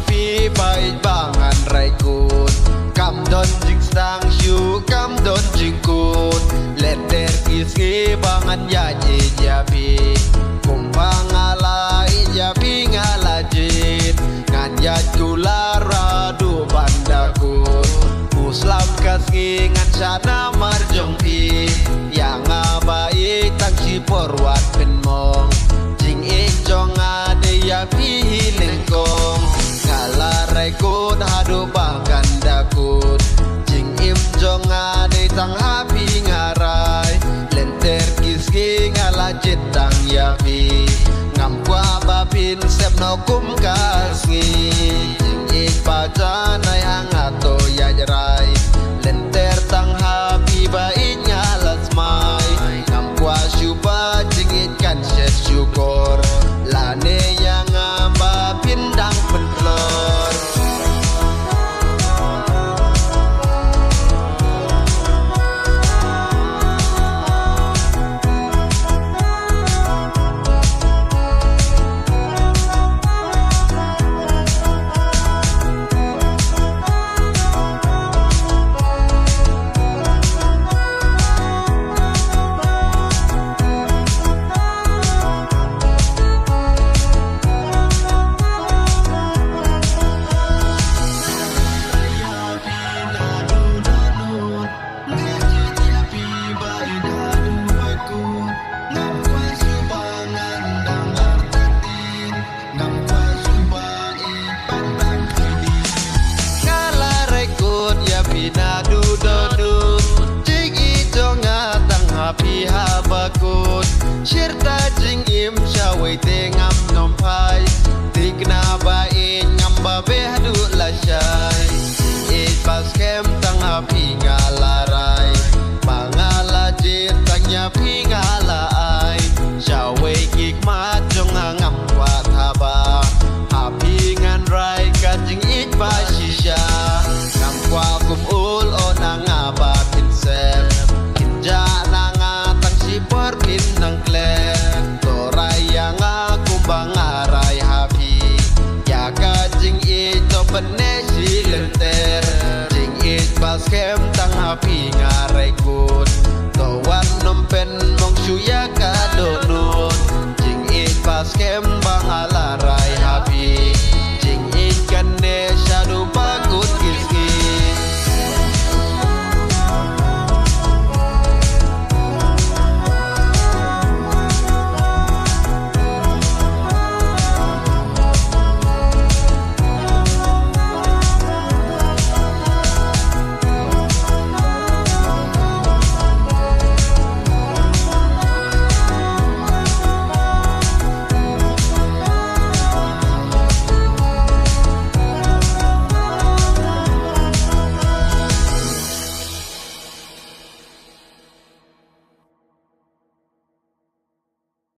พี่ไปบ้างอันไรกูดกำดนจึงสร้างชูกำดนจึงกูดเล่นเด็กกิสกีบ้างอันยาเจียพี่กุมบางอะไรยาพี่งาลาจิตงานยากูลาราดูบันดากูMuslim kasih ngan sana marjong pi yang abai tang si porwat penmong jing e jong ade ya pi lengkong ngalarai kod hadu bahkan dakut jing im jong ade tang hapi ngarai lenter kiski ngalajit tang ya pi ngam kwa bapin sep no kum kasih jing e paca nai hangato ya jerai lenter tang happy bait ngalas mai ngam kwa syupa jingit kan syet syukur lane yang ngamba pindang pentlor Sirta jing im syawai tengam nompai Tikna baik ngamba behdu lasyai It pas kem tang api ngalarai Mangala jit tangnya pi ngalai Syawai kikmat jong ngam kuat haba Api ngan rai kajing it basisya Ngam kuat kum ul onang ngaba pinsep Kinja nanga tang si porpin nang klen Torai yang aku bangarai hapi Ya ka jing ito penesi lenter Jing it pas kem tang hapi ngarai kun Towan nompen mong syuya ka donut Jing it pas kem bangala